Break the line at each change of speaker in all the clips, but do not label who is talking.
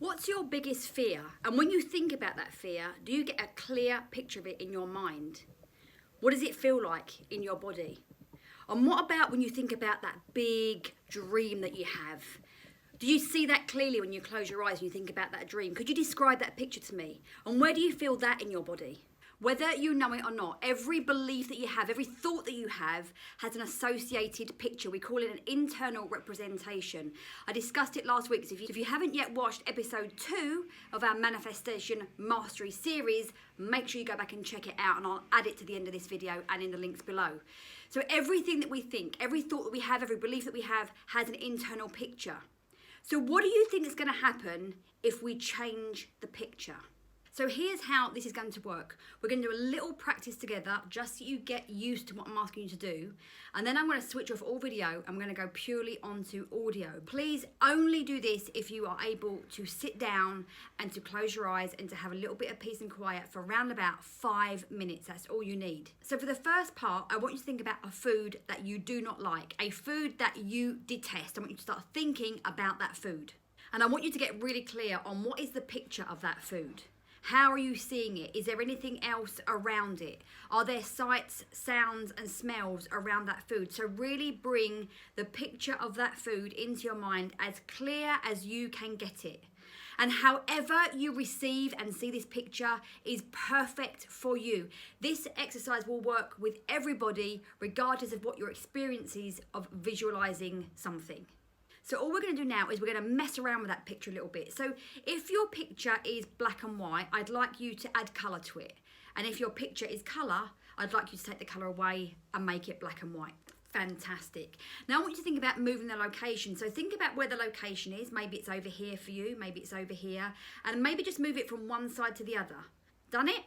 What's your biggest fear? And when you think about that fear, do you get a clear picture of it in your mind? What does it feel like in your body? And what about when you think about that big dream that you have? Do you see that clearly when you close your eyes and you think about that dream? Could you describe that picture to me? And where do you feel that in your body? Whether you know it or not, every belief that you have, every thought that you have has an associated picture. We call it an internal representation. I discussed it last week. So if you haven't yet watched episode 2 of our Manifestation Mastery series, make sure you go back and check it out, and I'll add it to the end of this video and in the links below. So everything that we think, every thought that we have, every belief that we have has an internal picture. So what do you think is going to happen if we change the picture? So here's how this is going to work. We're going to do a little practice together just so you get used to what I'm asking you to do. And then I'm going to switch off all video. I'm going to go purely onto audio. Please only do this if you are able to sit down and to close your eyes and to have a little bit of peace and quiet for around about 5 minutes. That's all you need. So for the first part, I want you to think about a food that you do not like, a food that you detest. I want you to start thinking about that food. And I want you to get really clear on what is the picture of that food. How are you seeing it? Is there anything else around it? Are there sights, sounds, and smells around that food? So really bring the picture of that food into your mind as clear as you can get it. And however you receive and see this picture is perfect for you. This exercise will work with everybody, regardless of what your experience is of visualizing something. So all we're going to do now is we're going to mess around with that picture a little bit. So if your picture is black and white, I'd like you to add colour to it. And if your picture is colour, I'd like you to take the colour away and make it black and white. Fantastic. Now I want you to think about moving the location. So think about where the location is. Maybe it's over here for you, maybe it's over here. And maybe just move it from one side to the other. Done it?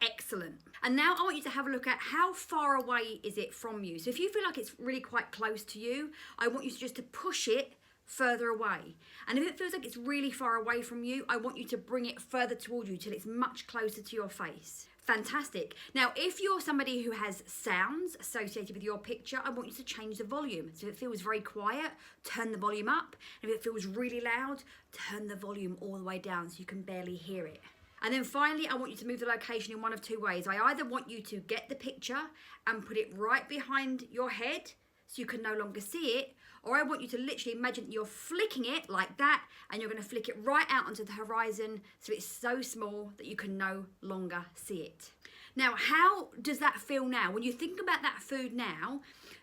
Excellent. And now I want you to have a look at how far away is it from you. So if you feel like it's really quite close to you, I want you to just to push it further away. And if it feels like it's really far away from you, I want you to bring it further toward you till it's much closer to your face. Fantastic. Now, if you're somebody who has sounds associated with your picture, I want you to change the volume. So if it feels very quiet, turn the volume up. And if it feels really loud, turn the volume all the way down so you can barely hear it. And then finally, I want you to move the location in one of two ways. I either want you to get the picture and put it right behind your head so you can no longer see it, or I want you to literally imagine you're flicking it like that, and you're going to flick it right out onto the horizon so it's so small that you can no longer see it. Now, how does that feel now? When you think about that food now,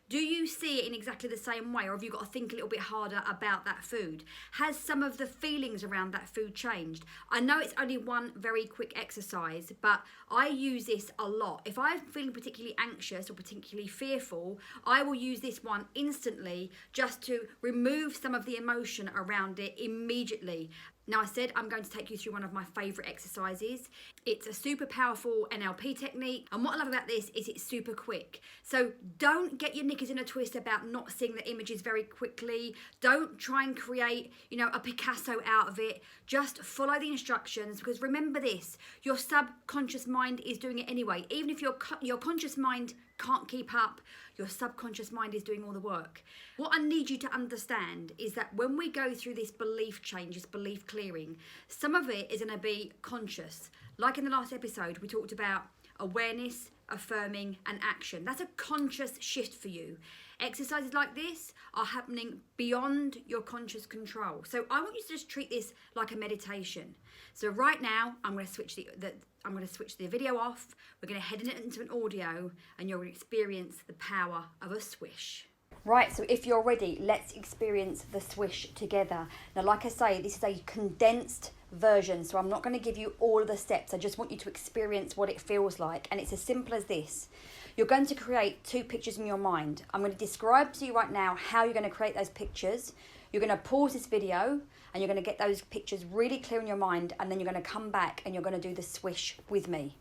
do you see it in exactly the same way, or have you got to think a little bit harder about that food? Has some of the feelings around that food changed? I know it's only one very quick exercise, but I use this a lot. If I'm feeling particularly anxious or particularly fearful, I will use this one instantly just to remove some of the emotion around it immediately. Now, I said I'm going to take you through one of my favourite exercises. It's a super powerful NLP technique, and what I love about this is it's super quick. So don't get your knickers in a twist about not seeing the images very quickly. Don't try and create, a Picasso out of it. Just follow the instructions, because remember this, your subconscious mind is doing it anyway. Even if your conscious mind can't keep up, your subconscious mind is doing all the work. What I need you to understand is that when we go through this belief change, this belief clearing, some of it is going to be conscious. Like in the last episode, we talked about awareness, affirming, and action. That's a conscious shift for you. Exercises like this are happening beyond your conscious control. So I want you to just treat this like a meditation. So right now, I'm going to switch the video off. We're going to head into an audio, and you're going to experience the power of a swish. Right, so if you're ready, let's experience the swish together. Now, like I say, this is a condensed version, so I'm not going to give you all of the steps. I just want you to experience what it feels like, and it's as simple as this. You're going to create 2 pictures in your mind. I'm going to describe to you right now how you're going to create those pictures. You're going to pause this video, and you're going to get those pictures really clear in your mind, and then you're going to come back and you're going to do the swish with me.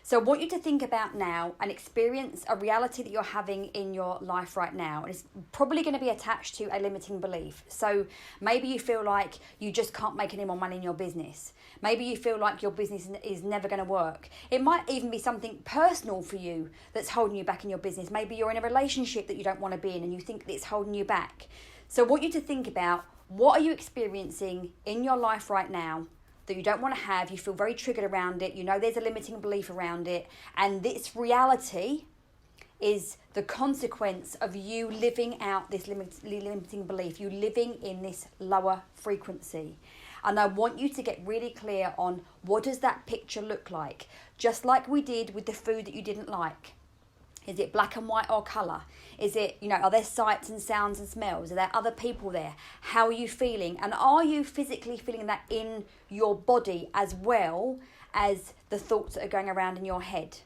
So I want you to think about now and experience a reality that you're having in your life right now. And it's probably going to be attached to a limiting belief. So maybe you feel like you just can't make any more money in your business. Maybe you feel like your business is never going to work. It might even be something personal for you that's holding you back in your business. Maybe you're in a relationship that you don't want to be in and you think that it's holding you back. So I want you to think about, What are you experiencing in your life right now that you don't want to have? You feel very triggered around it. You know there's a limiting belief around it. And this reality is the consequence of you living out this limiting belief, you living in this lower frequency. And I want you to get really clear on what does that picture look like? Just like we did with the food that you didn't like. Is it black and white or colour? Is it, are there sights and sounds and smells? Are there other people there? How are you feeling? And are you physically feeling that in your body as well as the thoughts that are going around in your head?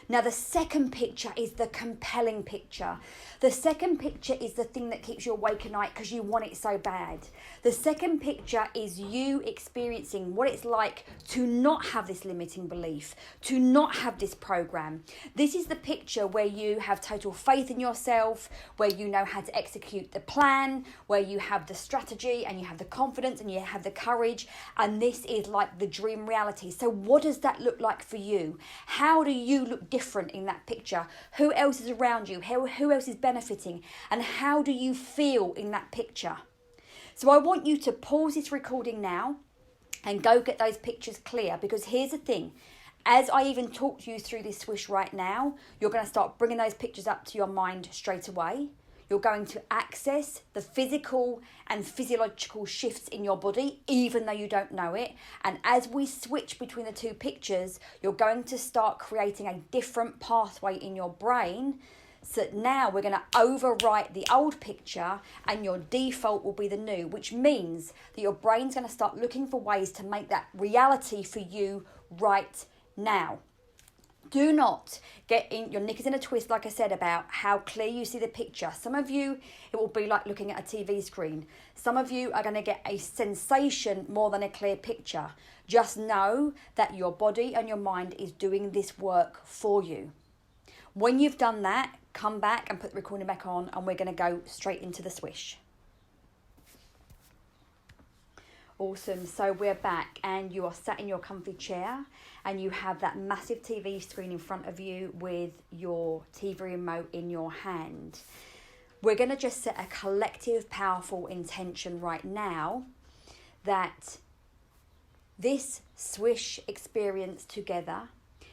Now, the second picture is the compelling picture. The second picture is the thing that keeps you awake at night because you want it so bad. The second picture is you experiencing what it's like to not have this limiting belief, to not have this program. This is the picture where you have total faith in yourself, where you know how to execute the plan, where you have the strategy and you have the confidence and you have the courage. And this is like the dream reality. So what does that look like for you? How do you look different in that picture? Who else is around you? Who else is benefiting? And how do you feel in that picture? So I want you to pause this recording now and go get those pictures clear, because here's the thing. As I even talk to you through this swish right now, you're going to start bringing those pictures up to your mind straight away. You're going to access the physical and physiological shifts in your body, even though you don't know it. And as we switch between the two pictures, you're going to start creating a different pathway in your brain. So that now we're going to overwrite the old picture and your default will be the new, which means that your brain's going to start looking for ways to make that reality for you right now. Do not get in your knickers in a twist, like I said, about how clear you see the picture. Some of you, it will be like looking at a TV screen. Some of you are going to get a sensation more than a clear picture. Just know that your body and your mind is doing this work for you. When you've done that, come back and put the recording back on, and we're going to go straight into the swish. Awesome. So we're back and you are sat in your comfy chair and you have that massive TV screen in front of you with your TV remote in your hand. We're going to just set a collective, powerful intention right now that this swish experience together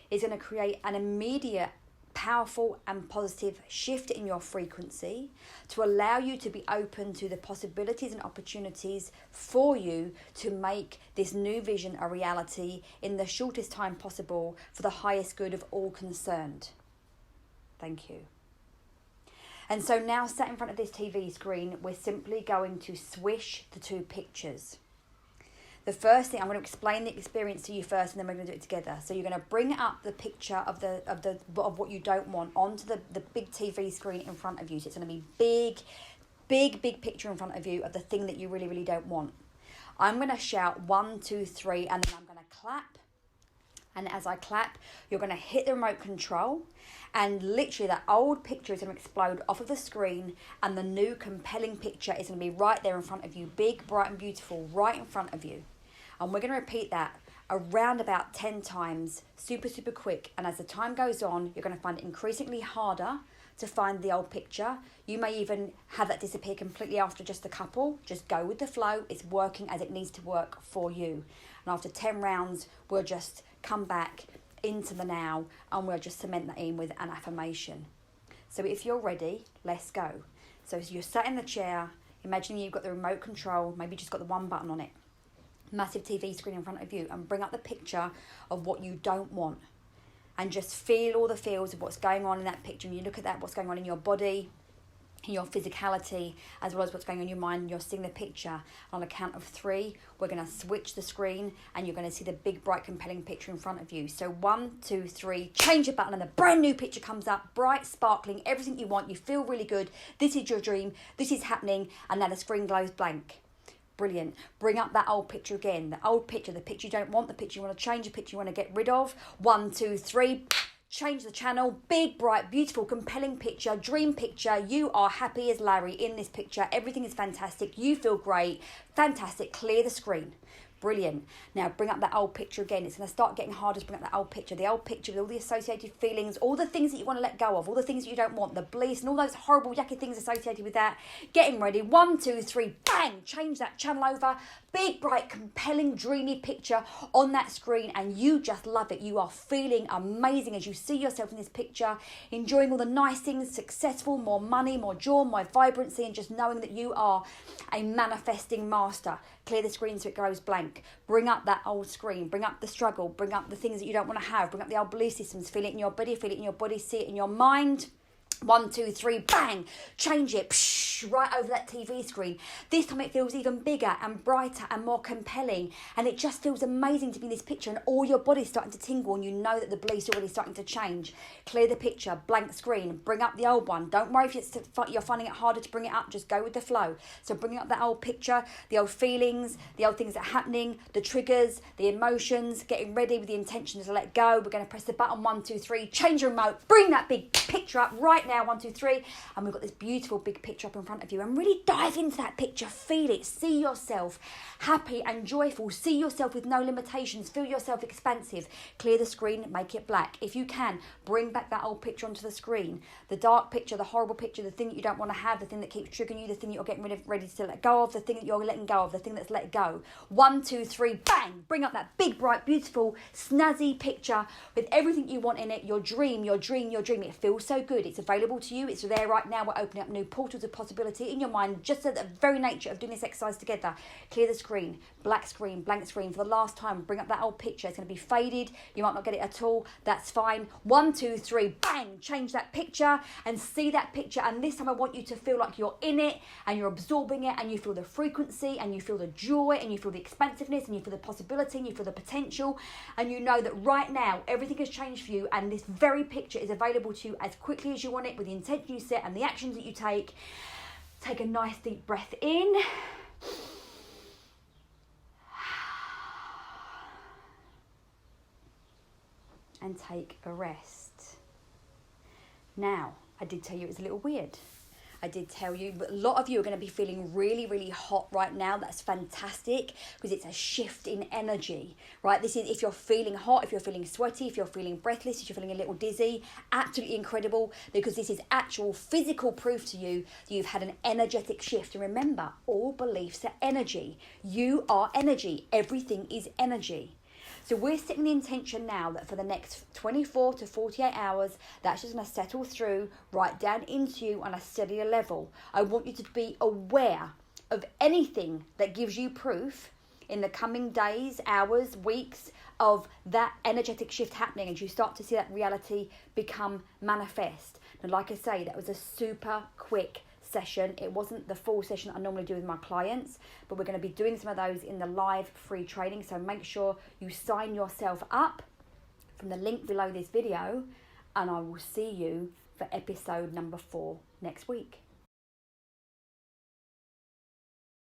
is going to create an immediate powerful and positive shift in your frequency to allow you to be open to the possibilities and opportunities for you to make this new vision a reality in the shortest time possible for the highest good of all concerned. Thank you. And so now, sat in front of this TV screen, we're simply going to swish the two pictures. The first thing, I'm going to explain the experience to you first, and then we're going to do it together. So you're going to bring up the picture of what you don't want onto the big TV screen in front of you. So it's going to be big picture in front of you of the thing that you really, really don't want. I'm going to shout 1, 2, 3, and then I'm going to clap. And as I clap, you're going to hit the remote control, and literally that old picture is going to explode off of the screen, and the new compelling picture is going to be right there in front of you, big, bright and beautiful, right in front of you. And we're going to repeat that around about 10 times, super quick. And as the time goes on, you're going to find it increasingly harder to find the old picture. You may even have that disappear completely after just a couple. Just go with the flow. It's working as it needs to work for you. And after 10 rounds, we'll just come back into the now, and we'll just cement that in with an affirmation. So if you're ready, let's go. So as you're sat in the chair, imagine you've got the remote control, maybe just got the one button on it, massive TV screen in front of you, and bring up the picture of what you don't want, and just feel all the feels of what's going on in that picture. And you look at that, what's going on in your body, in your physicality, as well as what's going on in your mind, and you're seeing the picture. On a count of 3, we're going to switch the screen, and you're going to see the big, bright, compelling picture in front of you. So 1, 2, 3, change the button, and a brand new picture comes up, bright, sparkling, everything you want. You feel really good. This is your dream. This is happening. And now the screen glows blank. Brilliant. Bring up that old picture again. The old picture, the picture you don't want, the picture you want to change, the picture you want to get rid of. 1, 2, 3. Change the channel. Big, bright, beautiful, compelling picture, dream picture. You are happy as Larry in this picture. Everything is fantastic. You feel great. Fantastic. Clear the screen. Brilliant. Now bring up that old picture again. It's going to start getting harder to bring up that old picture with all the associated feelings, all the things that you want to let go of, all the things that you don't want, the beliefs and all those horrible, yucky things associated with that. Getting ready. 1, 2, 3, bang! Change that channel over. Big, bright, compelling, dreamy picture on that screen, and you just love it. You are feeling amazing as you see yourself in this picture, enjoying all the nice things, successful, more money, more joy, more vibrancy, and just knowing that you are a manifesting master. Clear the screen so it goes blank. Bring up that old screen. Bring up the struggle. Bring up the things that you don't want to have. Bring up the old belief systems. Feel it in your body. Feel it in your body. See it in your mind. 1, 2, 3, bang! Change it, right over that TV screen. This time it feels even bigger and brighter and more compelling, and it just feels amazing to be in this picture, and all your body's starting to tingle, and you know that the beliefs are already starting to change. Clear the picture, blank screen, bring up the old one. Don't worry if you're finding it harder to bring it up, just go with the flow. So bringing up that old picture, the old feelings, the old things that are happening, the triggers, the emotions, getting ready with the intention to let go. We're going to press the button 1, 2, 3, change your remote, bring that big picture up right now. 1, 2, 3, and we've got this beautiful big picture up in front of you, and really dive into that picture. Feel it. See yourself happy and joyful. See yourself with no limitations. Feel yourself expansive. Clear the screen, make it black. If you can, bring back that old picture onto the screen, the dark picture, the horrible picture, the thing that you don't want to have, the thing that keeps triggering you, the thing that you're getting ready to let go of, the thing that you're letting go of, the thing that's let go. 1, 2, 3, bang! Bring up that big, bright, beautiful, snazzy picture with everything you want in it. Your dream, your dream, your dream. It feels so good. It's available to you. It's there right now. We're opening up new portals of possibility in your mind, just at the very nature of doing this exercise together. Clear the screen, black screen, blank screen. For the last time, bring up that old picture. It's going to be faded. You might not get it at all. That's fine. 1, 2, 3, bang! Change that picture and see that picture. And this time I want you to feel like you're in it and you're absorbing it, and you feel the frequency and you feel the joy and you feel the expansiveness and you feel the possibility and you feel the potential, and you know that right now everything has changed for you, and this very picture is available to you as quickly as you want it, with the intention you set and the actions that you take. Take a nice deep breath in. And take a rest. Now, I did tell you it was a little weird. I did tell you, but a lot of you are going to be feeling really, really hot right now. That's fantastic, because it's a shift in energy, right? This is, if you're feeling hot, if you're feeling sweaty, if you're feeling breathless, if you're feeling a little dizzy, absolutely incredible, because this is actual physical proof to you that you've had an energetic shift. And remember, all beliefs are energy. You are energy. Everything is energy. So we're setting the intention now that for the next 24 to 48 hours, that's just going to settle through right down into you on a steadier level. I want you to be aware of anything that gives you proof in the coming days, hours, weeks of that energetic shift happening, and you start to see that reality become manifest. And like I say, that was a super quick session. It wasn't the full session I normally do with my clients, but we're going to be doing some of those in the live free training. So make sure you sign yourself up from the link below this video, and I will see you for episode number 4 next week.